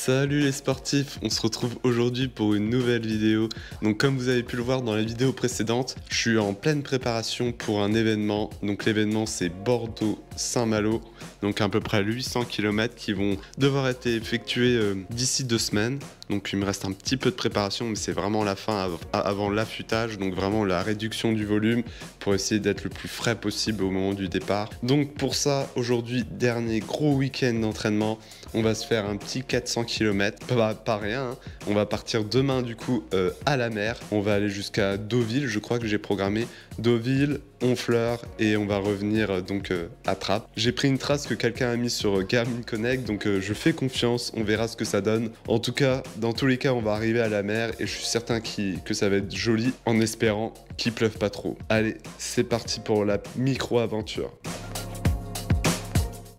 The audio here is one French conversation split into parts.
Salut les sportifs, on se retrouve aujourd'hui pour une nouvelle vidéo. Donc comme vous avez pu le voir dans la vidéo précédente, je suis en pleine préparation pour un événement. Donc l'événement c'est Bordeaux-Saint-Malo, donc à peu près 800 km qui vont devoir être effectués d'ici 2 semaines. Donc il me reste un petit peu de préparation, mais c'est vraiment la fin avant l'affûtage, donc vraiment la réduction du volume pour essayer d'être le plus frais possible au moment du départ. Donc pour ça, aujourd'hui, dernier gros week-end d'entraînement, on va se faire un petit 400 km, pas rien, hein. On va partir demain du coup à la mer, on va aller jusqu'à Deauville, je crois que j'ai programmé Deauville, Honfleur et on va revenir donc à Trappes. J'ai pris une trace que quelqu'un a mise sur Garmin Connect, donc je fais confiance, on verra ce que ça donne. En tout cas, dans tous les cas, on va arriver à la mer et je suis certain que ça va être joli en espérant qu'il pleuve pas trop. Allez, c'est parti pour la micro-aventure.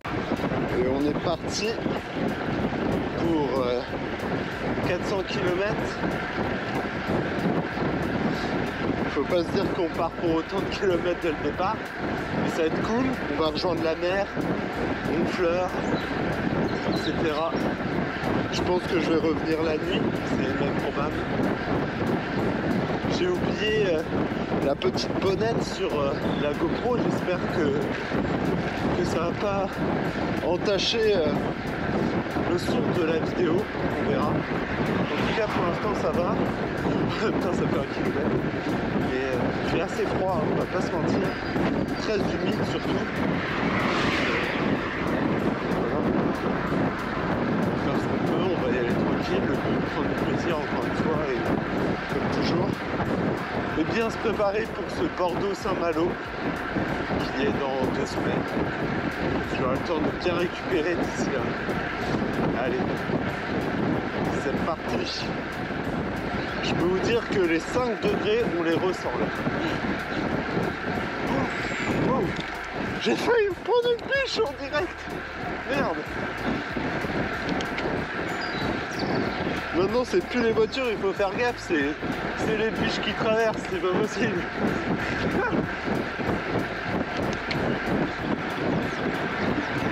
Et on est parti pour 400 km. Faut pas se dire qu'on part pour autant de kilomètres dès le départ, mais ça va être cool. On va rejoindre la mer, Honfleur, etc. Je pense que je vais revenir la nuit, c'est même probable. J'ai oublié la petite bonnette sur la GoPro, j'espère que ça va pas entacher le son de la vidéo, on verra. En tout cas pour l'instant ça va. Putain, ça fait 1 kilomètre. Mais il fait assez froid, hein, on va pas se mentir. Très humide surtout. Voilà. On va faire ce qu'on peut, on va y aller tranquille, prendre du plaisir encore une fois et comme toujours. Et bien se préparer pour ce Bordeaux-Saint-Malo qui est dans 2 semaines. J'aurai le temps de bien récupérer d'ici là. Allez, c'est parti. Je peux vous dire que les 5 degrés, on les ressent là. Oh, j'ai failli me prendre une biche en direct. Merde. Maintenant, c'est plus les voitures, il faut faire gaffe, c'est les biches qui traversent, c'est pas possible.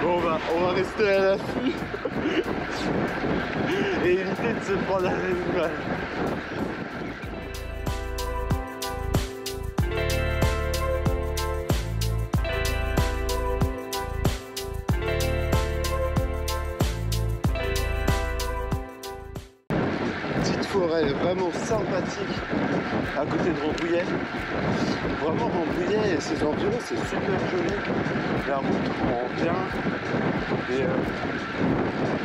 Bon, on va rester à l'affût et éviter de se prendre la même balle. Forêt vraiment sympathique à côté de Rambouillet. Vraiment Rambouillet et ses environs, c'est super joli. La route rend bien et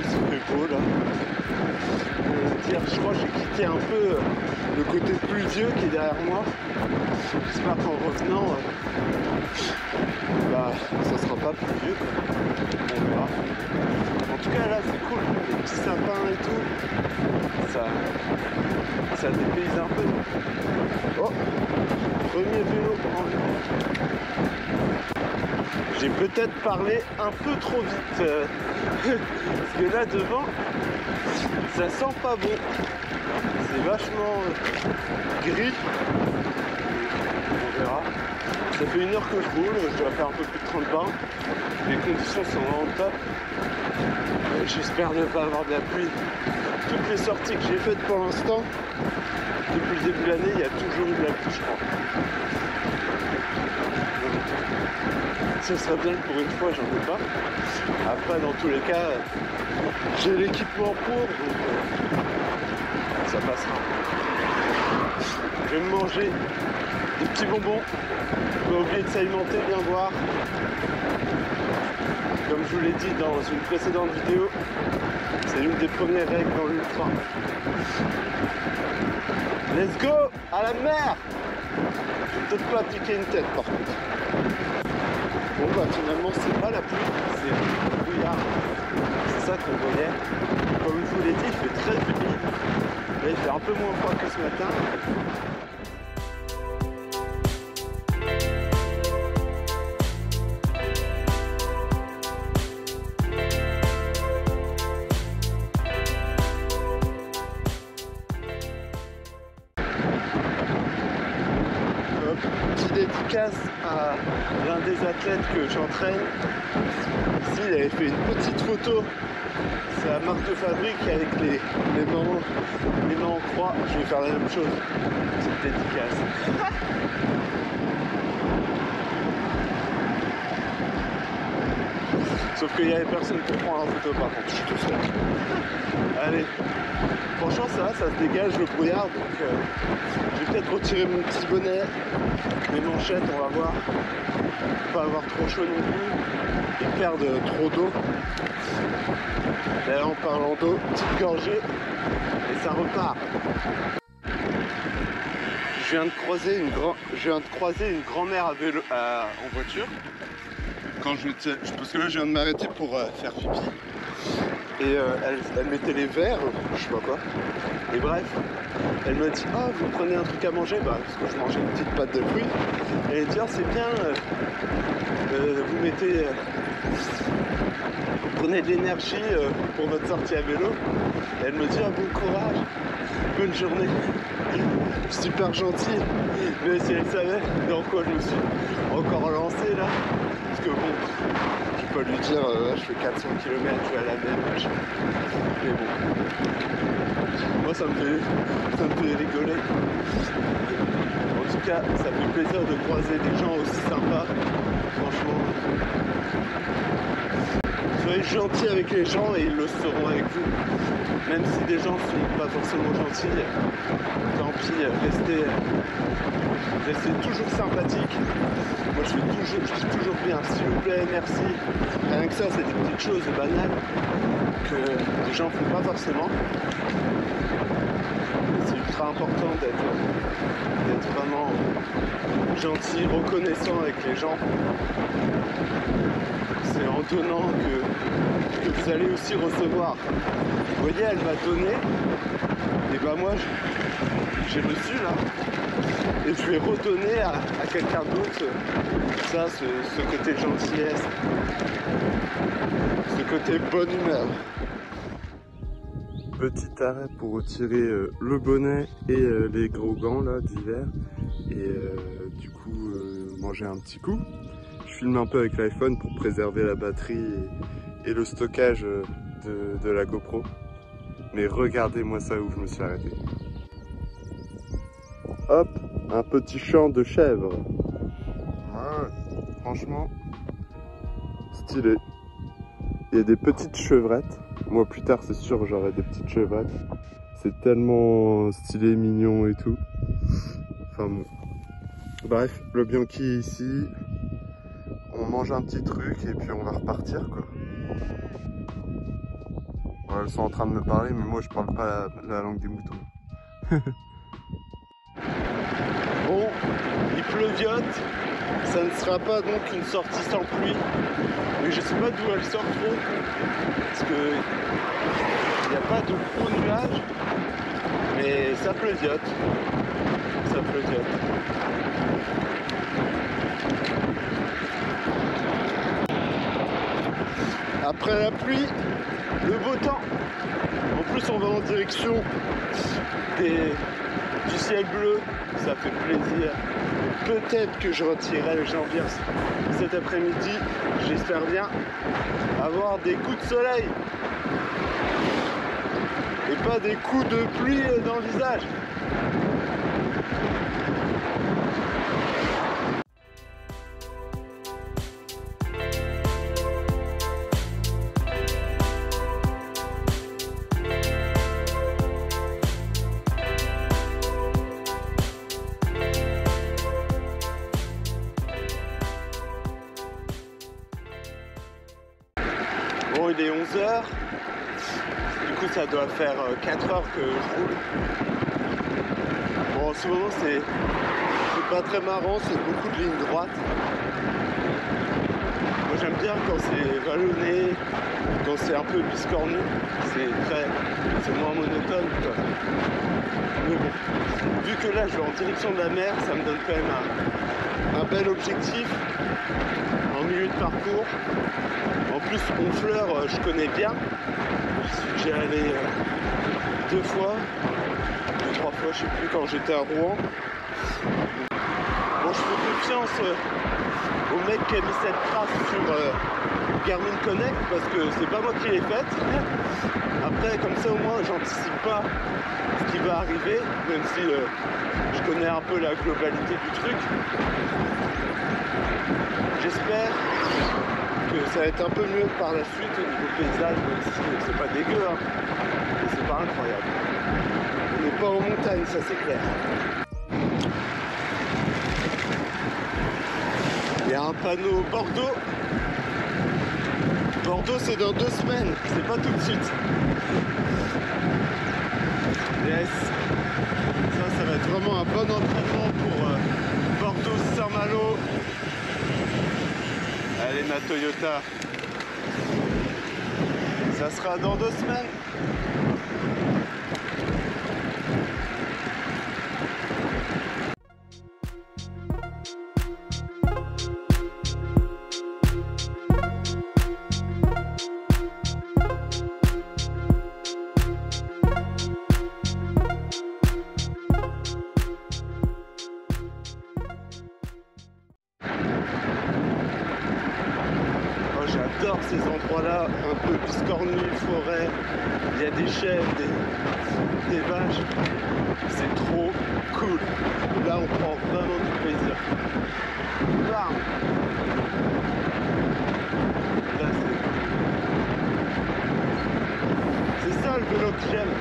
c'est fait beau là. Je crois que j'ai quitté un peu le côté pluvieux qui est derrière moi. J'espère qu'en revenant ça sera pas pluvieux. On verra. En tout cas là c'est cool, les petits sapins et tout, ça dépayse un peu. Oh, premier vélo en vue. J'ai peut-être parlé un peu trop vite, parce que là devant, ça sent pas bon. C'est vachement gris. On verra. Ça fait 1 heure que je roule, je dois faire un peu plus de 30 bornes. Les conditions sont vraiment top. J'espère ne pas avoir de la pluie. Toutes les sorties que j'ai faites pour l'instant, depuis le début de l'année, il y a toujours eu de la pluie, je crois. Ce serait bien que pour une fois, j'en ai pas. Après, dans tous les cas, j'ai l'équipement pour, donc ça passera. Je vais me manger des petits bonbons. Pas oublier de s'alimenter, bien boire. Comme je vous l'ai dit dans une précédente vidéo, c'est l'une des premières règles dans l'ultra. Let's go à la mer. Je vais peut-être pas appliquer une tête par contre. Bon finalement c'est pas la pluie, c'est le brouillard. C'est ça qu'on voyait. Comme je vous l'ai dit, il fait très humide. Là il fait un peu moins froid que ce matin. Dédicace à l'un des athlètes que j'entraîne. Ici, il avait fait une petite photo. C'est la marque de fabrique avec les mains en croix. Je vais faire la même chose. Petite dédicace. Sauf qu'il n'y avait personne pour prendre la photo, par contre. Je suis tout seul. Allez. Franchement, ça se dégage le brouillard. Donc, je vais peut-être retirer mon petit bonnet, mes manchettes, on va voir. Pas avoir trop chaud non plus et perdre trop d'eau. D'ailleurs, en parlant d'eau, petite gorgée et ça repart. Je viens de croiser une grand-mère à vélo, en voiture. Parce que là, je viens de m'arrêter pour faire pipi. Et elle mettait les verres, je sais pas quoi. Et bref, elle m'a dit, ah, vous prenez un truc à manger, bah, parce que je mangeais une petite pâte de fruits. Et elle dit, ah, c'est bien, vous mettez, vous prenez de l'énergie pour votre sortie à vélo. Et elle me dit, ah, bon courage, bonne journée. Super gentil. Mais si elle savait dans quoi je me suis encore lancé là, parce que bon, je peux pas lui dire, je fais 400 km, je vais à la mer, mais bon, moi ça me fait rigoler. En tout cas, ça fait plaisir de croiser des gens aussi sympas, franchement. Soyez gentils avec les gens et ils le seront avec vous. Même si des gens ne sont pas forcément gentils, tant pis, restez toujours sympathique. Moi je dis toujours bien, s'il vous plaît, merci. Rien que ça, c'est des petites choses banales que les gens ne font pas forcément. C'est ultra important d'être vraiment gentil, reconnaissant avec les gens. C'est en donnant que vous allez aussi recevoir. Vous voyez, elle m'a donné, et ben moi j'ai reçu là, et je vais redonner à quelqu'un d'autre ça, ce côté gentillesse, ce côté bonne humeur. Petit arrêt pour retirer le bonnet et les gros gants là d'hiver, et du coup manger un petit coup. Je filme un peu avec l'iPhone pour préserver la batterie et le stockage de la GoPro. Mais regardez-moi ça où je me suis arrêté. Hop, un petit champ de chèvres. Ouais, franchement, stylé. Il y a des petites chevrettes. Moi plus tard c'est sûr j'aurai des petites chevrettes. C'est tellement stylé, mignon et tout. Enfin bon. Bref, le Bianchi est ici. On mange un petit truc et puis on va repartir quoi. Ouais, elles sont en train de me parler mais moi je parle pas la langue des moutons. Bon, il pleuviote. Ça ne sera pas donc une sortie sans pluie. Mais je sais pas d'où elle sort trop. Parce que il n'y a pas de gros nuages. Mais ça pleuviote. Ça pleuviote. Après la pluie, le beau temps. En plus, on va en direction du ciel bleu. Ça fait plaisir. Peut-être que je retirerai le janvier cet après-midi. J'espère bien avoir des coups de soleil. Et pas des coups de pluie dans le visage. Bon, il est 11h, du coup ça doit faire 4 heures que je roule. Bon, en ce moment c'est pas très marrant, c'est beaucoup de lignes droites. Moi j'aime bien quand c'est vallonné, quand c'est un peu biscornu, c'est moins monotone quoi. Mais bon, vu que là je vais en direction de la mer, ça me donne quand même un bel objectif en milieu de parcours. En plus, Honfleur, je connais bien. J'y suis déjà allé 2 fois, 3 fois, je sais plus, quand j'étais à Rouen. Bon, je fais confiance au mec qui a mis cette trace sur Garmin Connect, parce que c'est pas moi qui l'ai faite. Après, comme ça au moins j'anticipe pas ce qui va arriver, même si je connais un peu la globalité du truc. J'espère que ça va être un peu mieux par la suite au niveau paysage, même si c'est pas dégueu, hein. Mais c'est pas incroyable. On n'est pas en montagne, ça c'est clair. Il y a un panneau Bordeaux. Bordeaux c'est dans 2 semaines, c'est pas tout de suite. Yes. Ça va être vraiment un bon entraînement pour Bordeaux-Saint-Malo. Allez ma Toyota. Ça sera dans 2 semaines. J'adore ces endroits-là, un peu biscornus, forêt, il y a des chèvres, des vaches, c'est trop cool. Là on prend vraiment du plaisir. Bam. Là c'est ça le vélo que j'aime.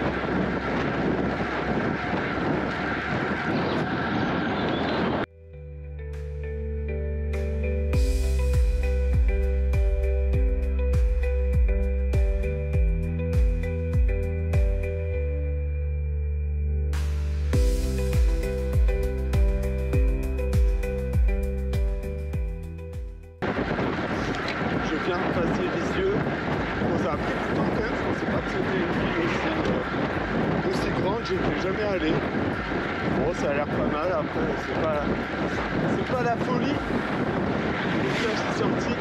Passer les yeux. Bon, ça a pris du temps quand même, je pensais pas que c'était une ville aussi grande, je n'étais jamais allé. Bon, ça a l'air pas mal, après c'est pas la folie. Donc là je suis sorti,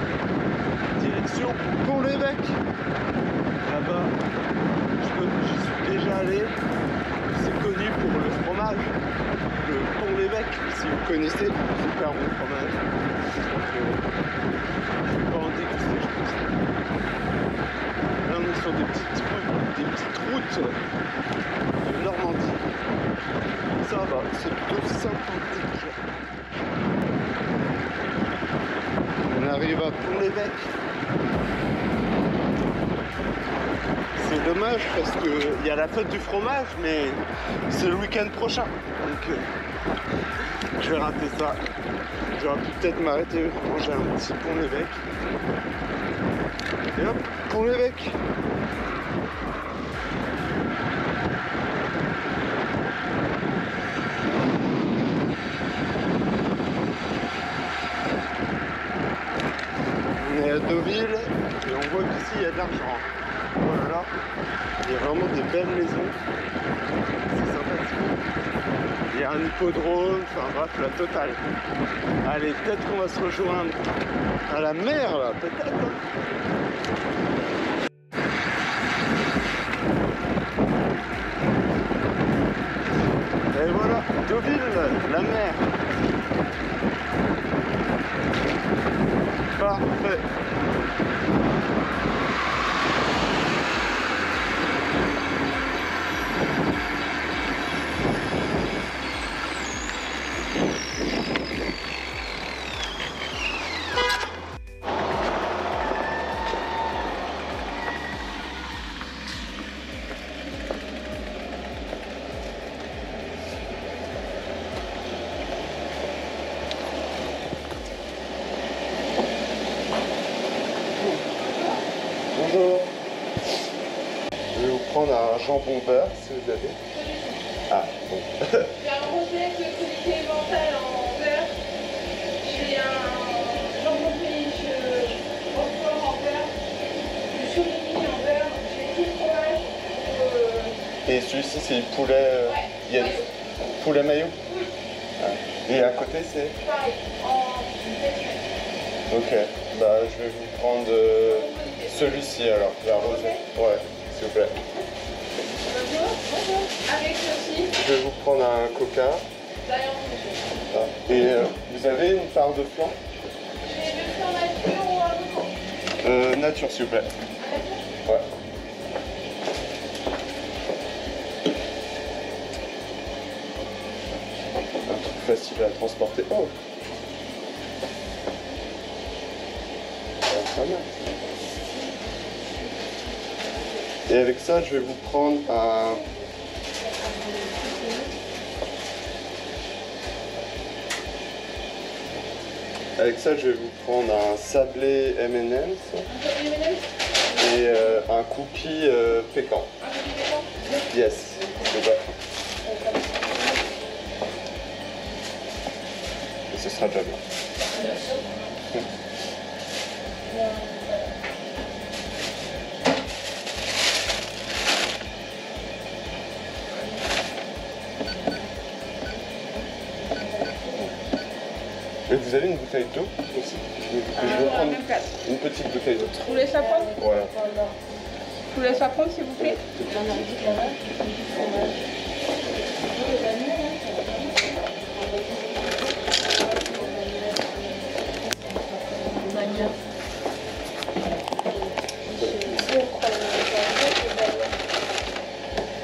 direction Pont-l'Évêque. Là-bas, j'y suis déjà allé, c'est connu pour le fromage, le Pont-l'Évêque, si vous connaissez, super bon fromage. Je vais pas en déguster, je pense. Là on est sur des petites routes de Normandie. Ça va, c'est plutôt sympathique. On arrive à Pont-l'Évêque. C'est dommage parce qu'il y a la fête du fromage, mais c'est le week-end prochain. Donc je vais rater ça. J'aurais pu peut-être m'arrêter manger un petit Pont-l'Évêque. Et hop, Pont-l'Évêque. On est à Deauville et on voit qu'ici il y a de l'argent. Voilà, il y a vraiment des belles maisons. C'est sympathique. Il y a un hippodrome, enfin bref, la totale. Allez, peut-être qu'on va se rejoindre à la mer là, peut-être. Et voilà, Deauville, la mer. Parfait. Bonjour. Je vais vous prendre un jambon beurre si vous avez. Ah, bon. J'ai un complexe de qualité mentale en beurre. J'ai un jambon riche Roquefort en beurre. Du Chauvigny en beurre. J'ai tout le fromage. Et celui-ci, c'est poulet. Ouais, Il y a maillot. Poulet maillot. Oui. Ah. Et à côté, c'est. Pareil, en texture. Ok. Bah, je vais vous prendre celui-ci alors, la rosée. Ouais, s'il vous plaît. Bonjour, bonjour. Avec ceci. Je vais vous prendre un coca. D'ailleurs, monsieur. Ah. Et vous avez une part de flan? J'ai une nature s'il vous plaît. Ouais. Un truc facile à transporter. Oh. Pas mal. Et avec ça, je vais vous prendre un... Avec ça, je vais vous prendre un sablé M&M's et un cookie pécan. Yes. Et ce sera déjà bien. Et vous avez une bouteille d'eau aussi? Je vais prendre une petite bouteille d'eau. Vous laissez la prendre? Voilà. Vous laissez la prendre s'il vous plaît?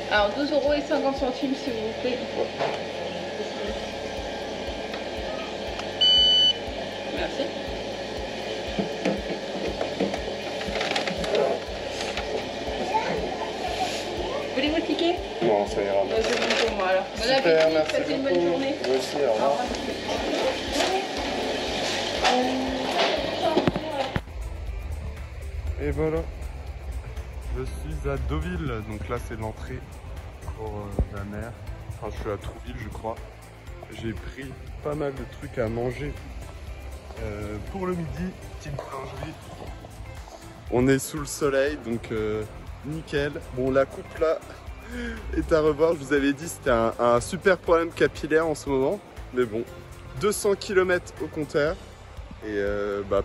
Alors 12,50 € s'il vous plaît. Merci. Voulez-vous le ticket? Non, ça ira. Bah, c'est bon pour moi alors. Bon Super, appétit, merci passez une beaucoup. bonne journée. Vous aussi, au revoir. Et voilà, je suis à Deauville, donc là c'est l'entrée pour la mer. Enfin, je suis à Trouville, je crois. J'ai pris pas mal de trucs à manger pour le midi, petite boulangerie. On est sous le soleil, donc nickel. Bon, la coupe là est à revoir. Je vous avais dit, c'était un super problème capillaire en ce moment. Mais bon, 200 km au compteur et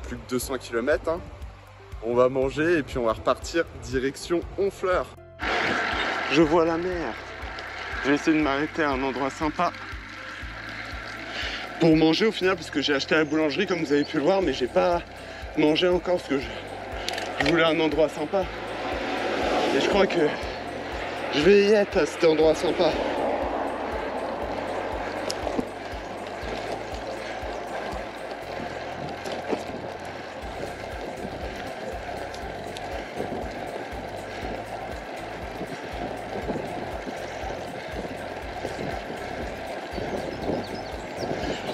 plus que 200 km. Hein. On va manger et puis on va repartir direction Honfleur. Je vois la mer. Je vais essayer de m'arrêter à un endroit sympa pour manger au final, parce que j'ai acheté à la boulangerie comme vous avez pu le voir, mais j'ai pas mangé encore parce que je voulais un endroit sympa. Et je crois que je vais y être à cet endroit sympa.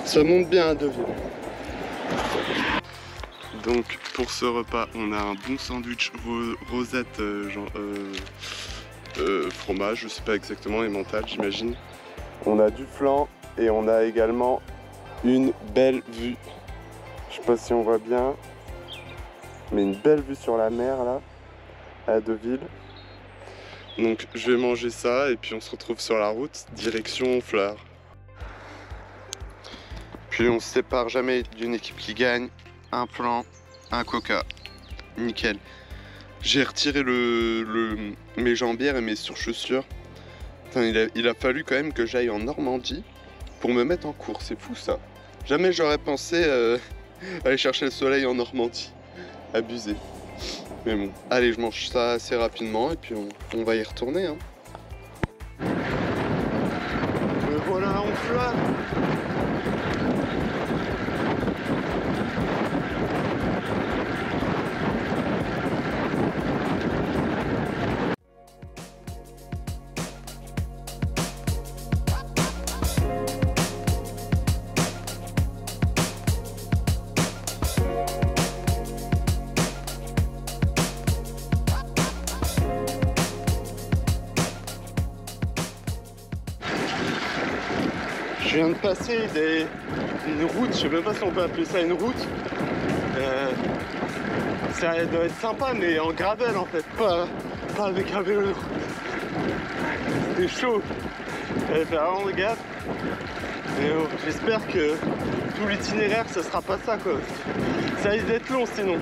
Ça monte bien à Deauville. Donc pour ce repas, on a un bon sandwich rosette fromage, je sais pas exactement, emmental j'imagine. On a du flan et on a également une belle vue. Je sais pas si on voit bien, mais une belle vue sur la mer là, à Deauville. Donc je vais manger ça et puis on se retrouve sur la route, direction Honfleur. Puis on se sépare jamais d'une équipe qui gagne. Un flan, un coca. Nickel. J'ai retiré mes jambières et mes surchaussures. Putain, il a fallu quand même que j'aille en Normandie pour me mettre en course. C'est fou ça. Jamais j'aurais pensé aller chercher le soleil en Normandie. Abusé. Mais bon, allez, je mange ça assez rapidement et puis on va y retourner. Hein. Me voilà en fleur. Je viens de passer une route, je sais même pas si on peut appeler ça une route. Ça doit être sympa, mais en gravel en fait, pas avec un vélo. C'était chaud. J'avais fait vraiment gaffe. Mais bon, j'espère que tout l'itinéraire, ça sera pas ça quoi. Ça risque d'être long sinon.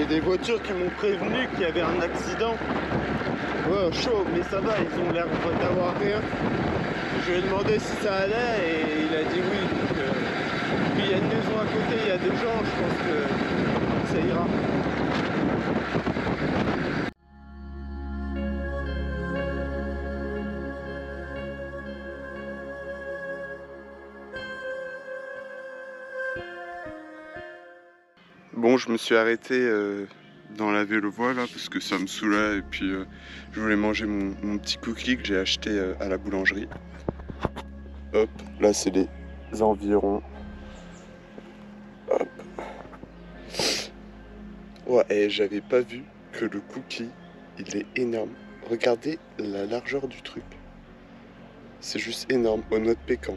J'ai des voitures qui m'ont prévenu qu'il y avait un accident. Ouais, chaud, mais ça va, ils ont l'air d'avoir rien. Je lui ai demandé si ça allait et il a dit oui. Donc, puis il y a une maison à côté, il y a des gens, je pense que ça ira. Bon, je me suis arrêté dans la vélo-voie là parce que ça me saoulait et puis je voulais manger mon petit cookie que j'ai acheté à la boulangerie. Hop, là c'est les environs. Hop. Ouais, et j'avais pas vu que le cookie, il est énorme. Regardez la largeur du truc. C'est juste énorme, aux noix de pécan.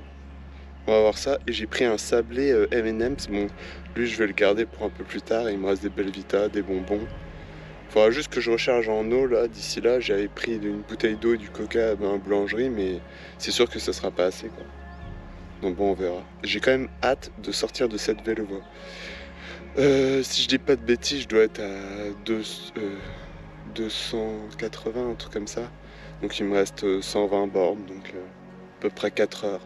On va voir ça. Et j'ai pris un sablé M&M's. Bon, lui, je vais le garder pour un peu plus tard. Il me reste des Belvita, des bonbons. Il faudra juste que je recharge en eau, là. D'ici là, j'avais pris une bouteille d'eau et du coca dans la boulangerie, mais c'est sûr que ça sera pas assez, quoi. Donc bon, on verra. J'ai quand même hâte de sortir de cette vélo-voie. Si je dis pas de bêtises, je dois être à 280, un truc comme ça. Donc il me reste 120 bornes, donc à peu près 4 heures.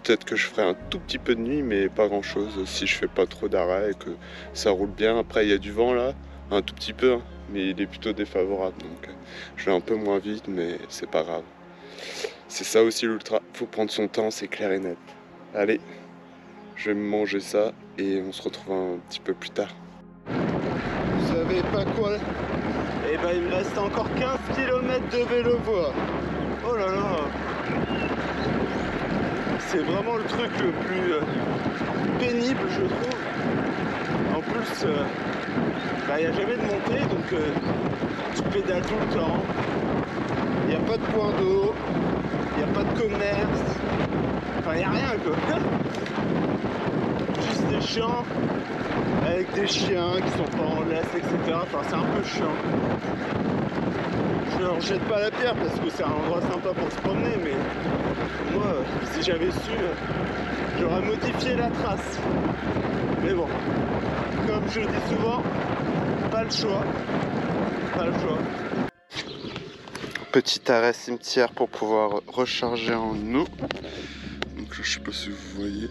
Peut-être que je ferai un tout petit peu de nuit, mais pas grand chose si je fais pas trop d'arrêt et que ça roule bien. Après, il y a du vent là, un tout petit peu, hein, mais il est plutôt défavorable. Donc je vais un peu moins vite, mais c'est pas grave. C'est ça aussi l'ultra, faut prendre son temps, c'est clair et net. Allez, je vais me manger ça et on se retrouve un petit peu plus tard. Vous savez pas quoi? Eh ben, il me reste encore 15 km de vélo-voie. Oh là là! C'est vraiment le truc le plus pénible, je trouve. En plus, il n'y a jamais de montée, donc tu pédales tout le temps. Il n'y a pas de point d'eau, il n'y a pas de commerce. Enfin, il n'y a rien, quoi. Juste des champs avec des chiens qui sont pas en laisse, etc. Enfin, c'est un peu chiant. Je leur jette pas la pierre parce que c'est un endroit sympa pour se promener, mais moi, si j'avais su, j'aurais modifié la trace. Mais bon, comme je le dis souvent, pas le choix. Pas le choix. Petit arrêt cimetière pour pouvoir recharger en eau. Donc là, je sais pas si vous voyez.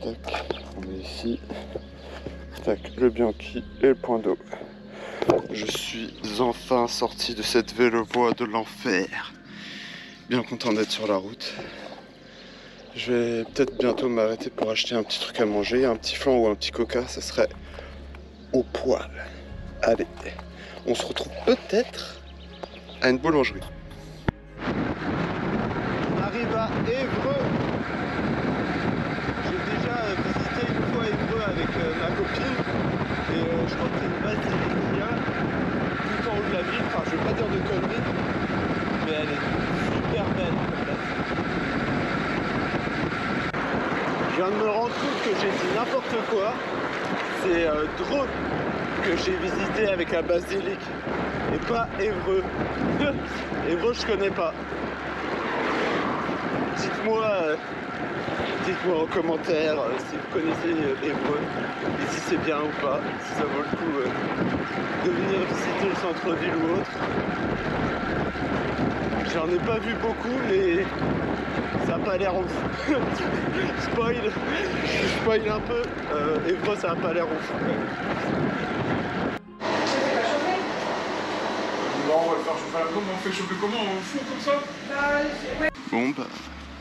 Tac, on est ici. Tac, le Bianchi et le point d'eau. Je suis enfin sorti de cette vélo-voie de l'enfer. Bien content d'être sur la route. Je vais peut-être bientôt m'arrêter pour acheter un petit truc à manger, un petit flan ou un petit coca, ça serait au poil. Allez, on se retrouve peut-être à une boulangerie. On arrive à Évreux. J'ai déjà visité une fois Évreux avec ma copine et je crois que c'est une base initiale tout en haut de la ville. Enfin, je vais pas dire de conneries, mais elle est super belle. Je viens de me rendre compte que j'ai dit n'importe quoi. C'est Dreux que j'ai visité avec la basilique et pas Évreux. Évreux, je connais pas. Dites-moi en commentaire si vous connaissez Évreux et si c'est bien ou pas, si ça vaut le coup de venir visiter le centre-ville ou autre. J'en ai pas vu beaucoup, mais ça a pas l'air ouf. Je spoil un peu, Évreux ça a pas l'air ouf. Bon, on va le faire chauffer. Comment on fait chauffer? Comment on fout comme ça? Bon bah,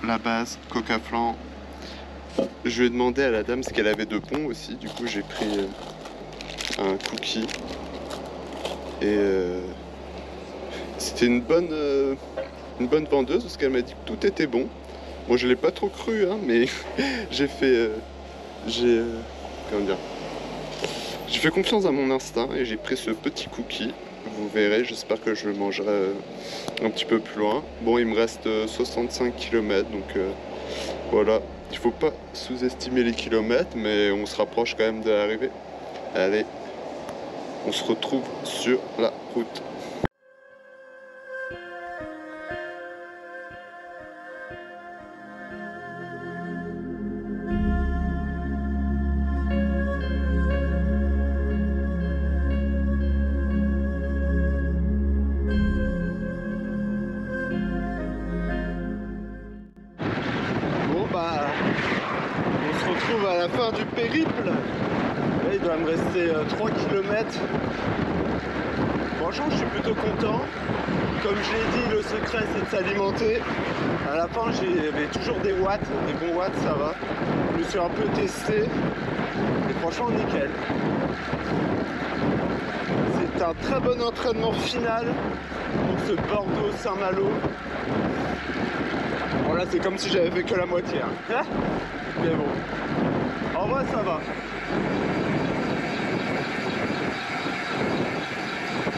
la base, coca flan. Je lui ai demandé à la dame ce qu'elle avait de bon aussi, du coup j'ai pris un cookie. Et c'était une bonne vendeuse parce qu'elle m'a dit que tout était bon. Moi je l'ai pas trop cru, hein, mais j'ai fait... comment dire, j'ai fait confiance à mon instinct et j'ai pris ce petit cookie. Vous verrez, j'espère que je le mangerai un petit peu plus loin. Bon, il me reste 65 km, donc voilà. Il faut pas sous-estimer les kilomètres, mais on se rapproche quand même de l'arrivée. Allez, on se retrouve sur la route. retrouve à la fin du périple. Là, il doit me rester 3 km. Franchement, je suis plutôt content. Comme je l'ai dit, le secret, c'est de s'alimenter. À la fin, j'avais toujours des watts, des bons watts, ça va. Je me suis un peu testé. Et franchement, nickel. C'est un très bon entraînement final pour ce Bordeaux-Saint-Malo. Bon, là, c'est comme si j'avais fait que la moitié. Hein. Mais bon, en vrai, ça va.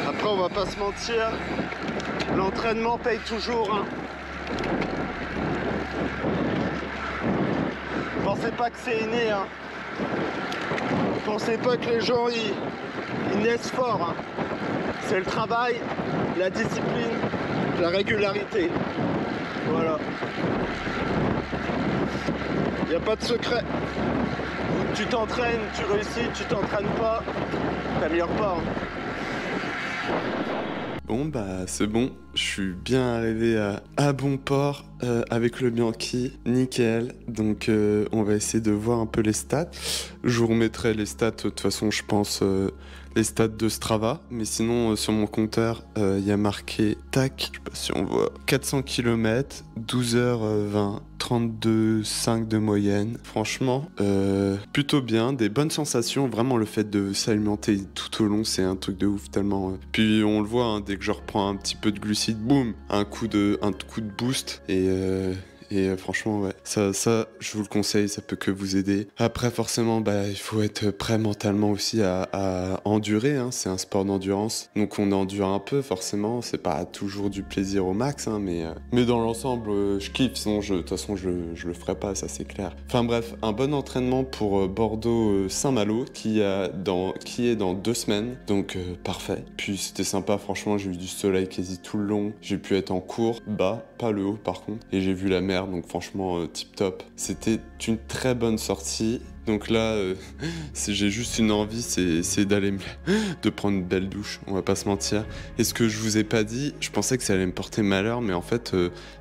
Après, on va pas se mentir, l'entraînement paye toujours. Hein. Pensez pas que c'est inné. Hein. Pensez pas que les gens ils naissent forts. Hein. C'est le travail, la discipline, la régularité. Voilà. Il n'y a pas de secret. Tu t'entraînes, tu réussis, tu t'entraînes pas, t'améliores pas. Hein. Bon bah c'est bon, je suis bien arrivé à bon port avec le Bianchi, nickel. Donc on va essayer de voir un peu les stats. Je vous remettrai les stats, de toute façon je pense les stats de Strava. Mais sinon sur mon compteur il y a marqué, tac, je sais pas si on voit, 400 km, 12h20, 32,5 de moyenne. Franchement, plutôt bien, des bonnes sensations. Vraiment, le fait de s'alimenter tout au long, c'est un truc de ouf tellement. Puis on le voit, hein, dès que je reprends un petit peu de glucides, boum, un coup de boost. Et franchement, ouais, ça, je vous le conseille, ça peut que vous aider. Après, forcément, bah, il faut être prêt mentalement aussi à endurer. Hein. C'est un sport d'endurance, donc on endure un peu, forcément. C'est pas toujours du plaisir au max, hein, mais dans l'ensemble, je kiffe. Sinon, de toute façon, je le ferai pas, ça c'est clair. Enfin bref, un bon entraînement pour Bordeaux-Saint-Malo qui est dans 2 semaines, donc parfait. Puis c'était sympa, franchement, j'ai eu du soleil quasi tout le long. J'ai pu être en cours, bas, pas le haut par contre, et j'ai vu la mer. Donc franchement tip top. C'était une très bonne sortie. Donc là, j'ai juste une envie, c'est de prendre une belle douche, on va pas se mentir. Et ce que je vous ai pas dit, je pensais que ça allait me porter malheur, mais en fait,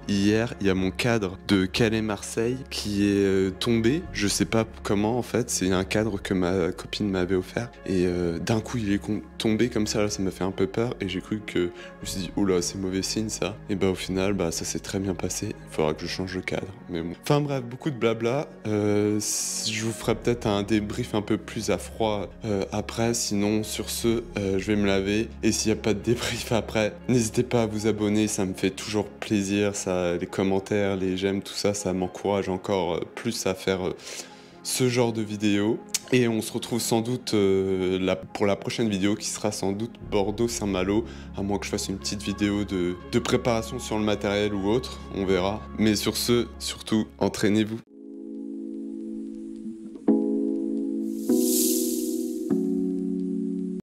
hier, il y a mon cadre de Calais-Marseille qui est tombé. Je sais pas comment, en fait, c'est un cadre que ma copine m'avait offert. Et d'un coup, il est tombé comme ça, là, ça m'a fait un peu peur. Et j'ai cru que, je me suis dit, oula, c'est mauvais signe ça. Et bah au final, bah ça s'est très bien passé. Il faudra que je change de cadre, mais bon. Enfin bref, beaucoup de blabla. Je vous ferai peut-être un débrief un peu plus à froid après, sinon sur ce je vais me laver, et s'il n'y a pas de débrief après, n'hésitez pas à vous abonner, ça me fait toujours plaisir, ça, les commentaires, les j'aime, tout ça, ça m'encourage encore plus à faire ce genre de vidéo. Et on se retrouve sans doute pour la prochaine vidéo qui sera sans doute Bordeaux-Saint-Malo, à moins que je fasse une petite vidéo de préparation sur le matériel ou autre, on verra. Mais sur ce, surtout, entraînez-vous.